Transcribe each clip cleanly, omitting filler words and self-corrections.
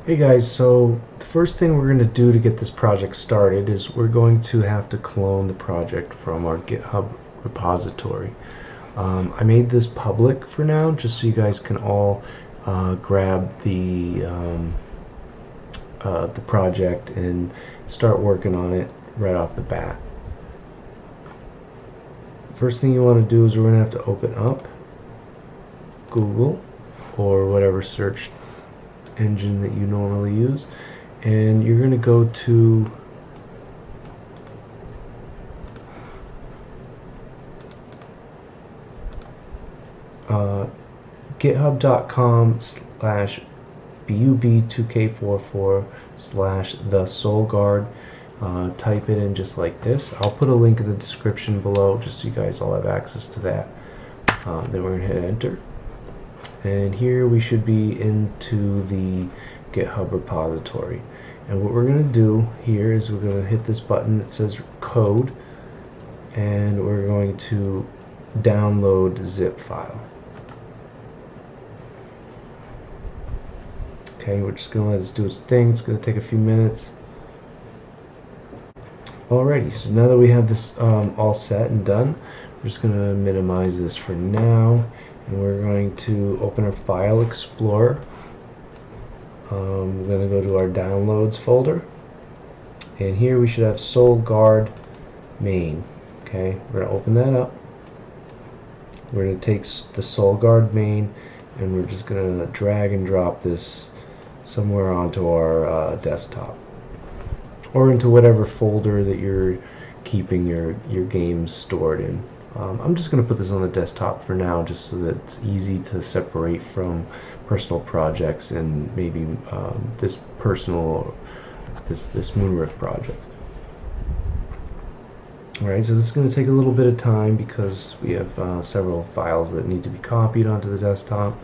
Hey guys, so the first thing we're going to do to get this project started is we're going to have to clone the project from our GitHub repository. I made this public for now just so you guys can all grab the project and start working on it right off the bat. First thing you want to do is we're going to have to open up Google or whatever search engine that you normally use, and you're going to go to github.com/bub2k44/the type it in just like this. I'll put a link in the description below just so you guys all have access to that. Then we're going to hit enter, and here we should be into the GitHub repository. And what we're going to do here is we're going to hit this button that says code, and we're going to download zip file. Okay, we're just going to let this do its thing. It's going to take a few minutes. Alrighty, so now that we have this all set and done, we're just going to minimize this for now, and we're going to open our File Explorer. We're going to go to our Downloads folder, and here we should have SoulGuard main. Okay, we're going to open that up. We're going to take the SoulGuard main, and we're just going to drag and drop this somewhere onto our desktop, or into whatever folder that you're keeping your games stored in. I'm just going to put this on the desktop for now, just so that it's easy to separate from personal projects and maybe this Moonriff project. Alright, so this is going to take a little bit of time because we have several files that need to be copied onto the desktop,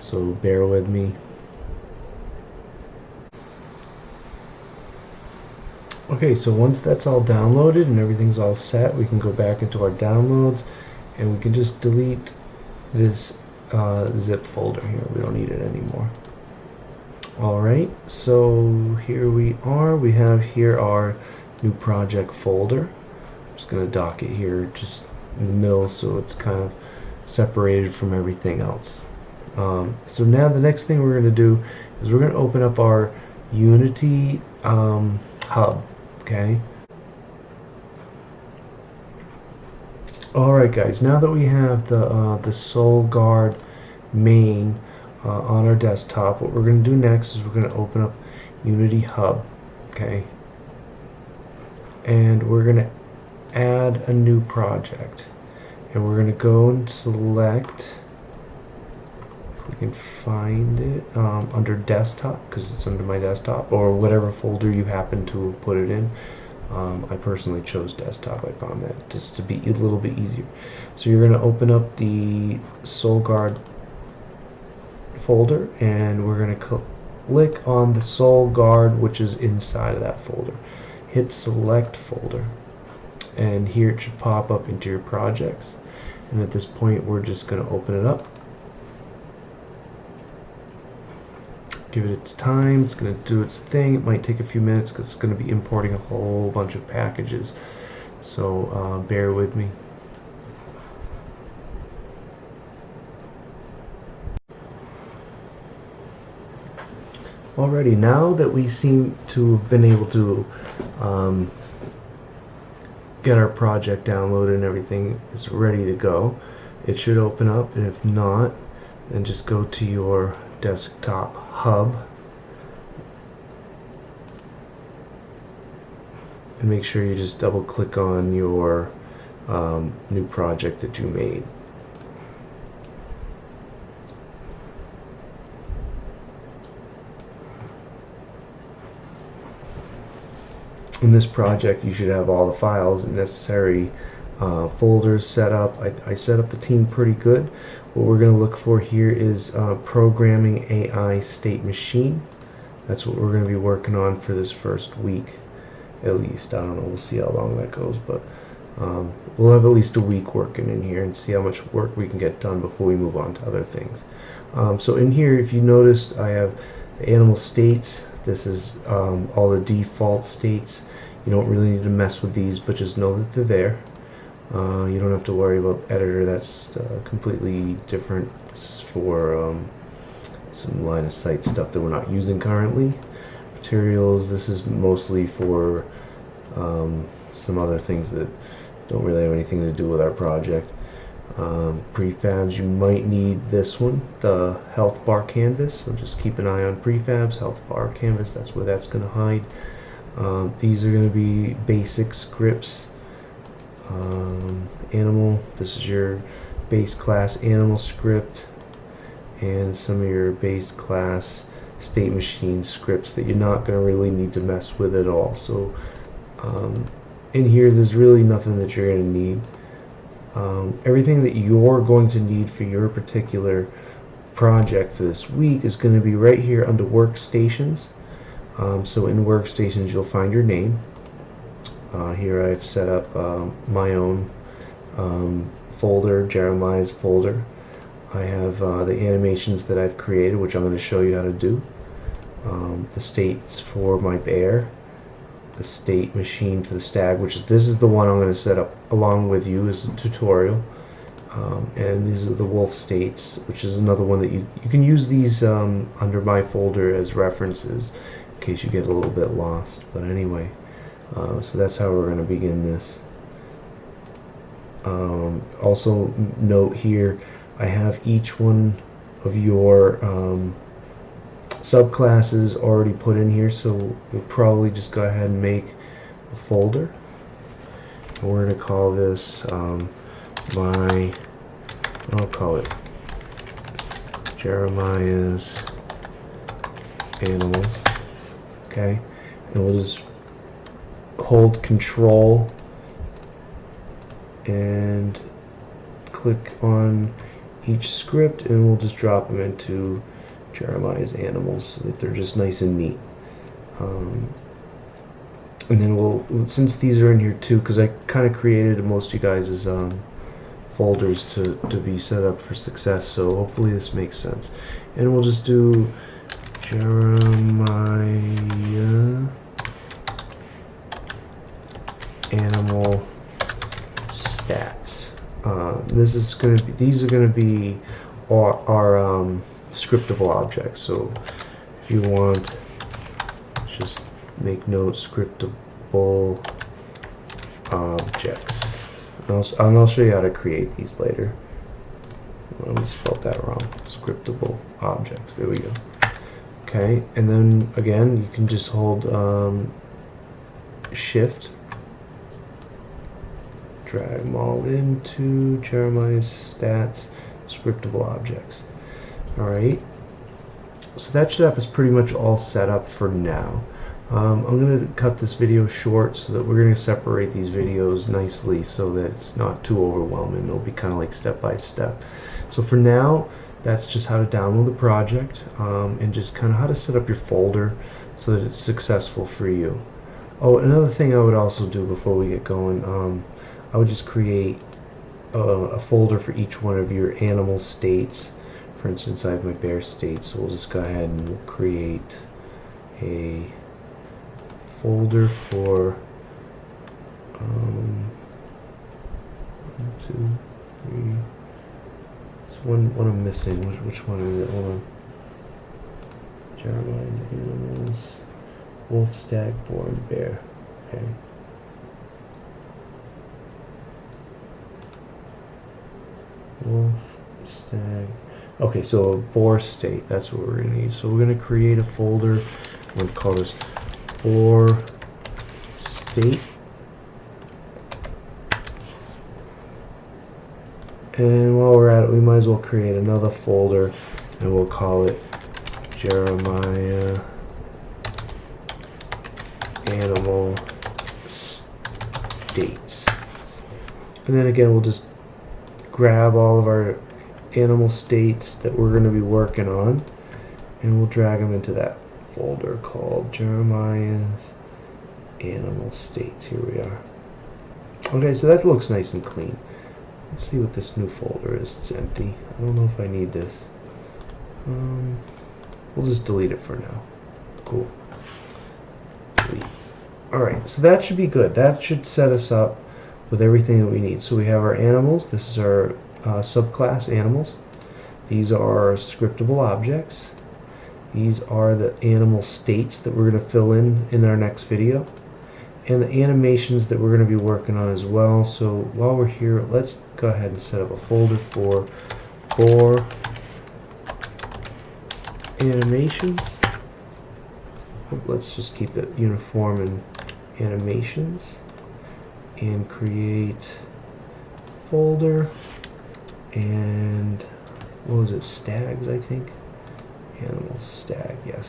so bear with me. Okay, so once that's all downloaded and everything's all set, we can go back into our downloads and we can just delete this zip folder here. We don't need it anymore. Alright, so here we are. We have here our new project folder. I'm just going to dock it here just in the middle so it's kind of separated from everything else. So now the next thing we're going to do is we're going to open up our Unity hub. Okay. Alright guys, now that we have the SoulGuard main on our desktop, what we're going to do next is we're going to open up Unity Hub. Okay. And we're going to add a new project. And we're going to go and select, if we can find it, under desktop, because it's under my desktop, or whatever folder you happen to put it in. I personally chose desktop. I found that just to be a little bit easier. So you're going to open up the SoulGuard folder, and we're going to click on the SoulGuard, which is inside of that folder. Hit select folder, and here it should pop up into your projects. And at this point, we're just going to open it up. Give it its time. It's going to do its thing. It might take a few minutes because it's going to be importing a whole bunch of packages. So bear with me. Alrighty, now that we seem to have been able to get our project downloaded and everything is ready to go, it should open up, and if not, then just go to your desktop hub and make sure you just double click on your new project that you made. In this project you should have all the files and necessary folders set up. I set up the team pretty good. What we're going to look for here is programming AI state machine. That's what we're going to be working on for this first week, at least. I don't know, we'll see how long that goes, but we'll have at least a week working in here and see how much work we can get done before we move on to other things. So in here, if you noticed, I have The animal states, this is all the default states. You don't really need to mess with these, but just know that they're there. You don't have to worry about editor, that's completely different. This is for some line of sight stuff that we're not using currently. Materials, this is mostly for some other things that don't really have anything to do with our project. Prefabs, you might need this one, the health bar canvas, so just keep an eye on prefabs, health bar canvas, that's where that's going to hide. These are going to be basic scripts. Animal, this is your base class animal script, and some of your base class state machine scripts that you're not going to really need to mess with at all. So in here there's really nothing that you're going to need. Everything that you're going to need for your particular project for this week is going to be right here under workstations. So in workstations you'll find your name. Here I've set up my own folder, Jeremiah's folder. I have the animations that I've created, which I'm going to show you how to do. The states for my bear, the state machine for the stag, which is this is the one I'm going to set up along with you as a tutorial. And these are the wolf states, which is another one that you can use these under my folder as references in case you get a little bit lost. But anyway, so that's how we're going to begin this. Also note here, I have each one of your subclasses already put in here, so we'll probably just go ahead and make a folder. And we're going to call this I'll call it Jeremiah's animals. Okay, and we'll just hold Control and click on each script, and we'll just drop them into Jeremiah's animals so that they're just nice and neat. And then we'll, since these are in here too, because I kind of created most of you guys' folders to be set up for success, so hopefully this makes sense. And we'll just do Jeremiah animal stats. This is going to be, these are going to be our scriptable objects. So if you want, just make note scriptable objects. And I'll show you how to create these later. I spelled that wrong. Scriptable objects. There we go. Okay, and then again, you can just hold Shift, drag them all into Jeremiah's stats, scriptable objects. Alright, so that should have us pretty much all set up for now. I'm going to cut this video short so that we're going to separate these videos nicely so that it's not too overwhelming. It'll be kind of like step by step. So for now, that's just how to download the project and just kind of how to set up your folder so that it's successful for you. Oh, another thing I would also do before we get going, I would just create a folder for each one of your animal states. For instance, I have my bear state, so we'll just go ahead and we'll create a folder for 1, 2, 3. There's one I'm missing. Which one is it? Hold on. Jeremiah's animals, wolf, stag, boar, and bear. Okay. Wolf, stag. Okay, so a boar state. That's what we're gonna need. So we're gonna create a folder. I'm gonna call this boar state. And while we're at it, we might as well create another folder, and we'll call it Jeremiah animal states. And then again, we'll just grab all of our animal states that we're going to be working on, and we'll drag them into that folder called Jeremiah's animal states. Here we are. Okay, so that looks nice and clean. Let's see what this new folder is. It's empty. I don't know if I need this. We'll just delete it for now. Cool. Delete. Alright, so that should be good. That should set us up with everything that we need. So we have our animals. This is our subclass animals. These are scriptable objects. These are the animal states that we're going to fill in our next video. And the animations that we're going to be working on as well. So while we're here, let's go ahead and set up a folder for animations. Let's just keep it uniform in animations and create folder, and what was it, stags, I think, animal stag, yes,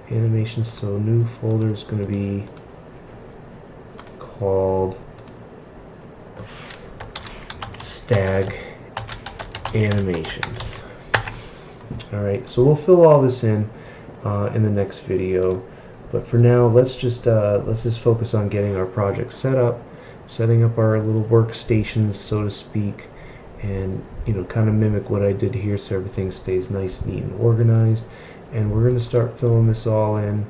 animations. So new folder is going to be called stag animations. Alright, so we'll fill all this in the next video, but for now let's just focus on getting our project set up, setting up our little workstations, so to speak, and kind of mimic what I did here so everything stays nice, neat, and organized. And we're going to start filling this all in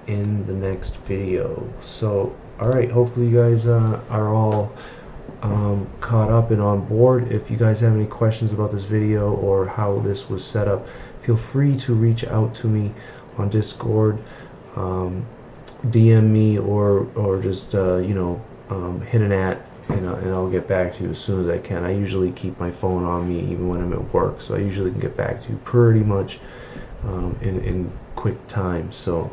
the next video. So alright, hopefully you guys are all caught up and on board. If you guys have any questions about this video or how this was set up, feel free to reach out to me on Discord, DM me, or just hit an @ and I'll get back to you as soon as I can. I usually keep my phone on me even when I'm at work, so I usually can get back to you pretty much in quick time. So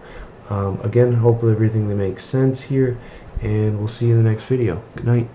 again, hopefully everything makes sense here, and we'll see you in the next video. Good night.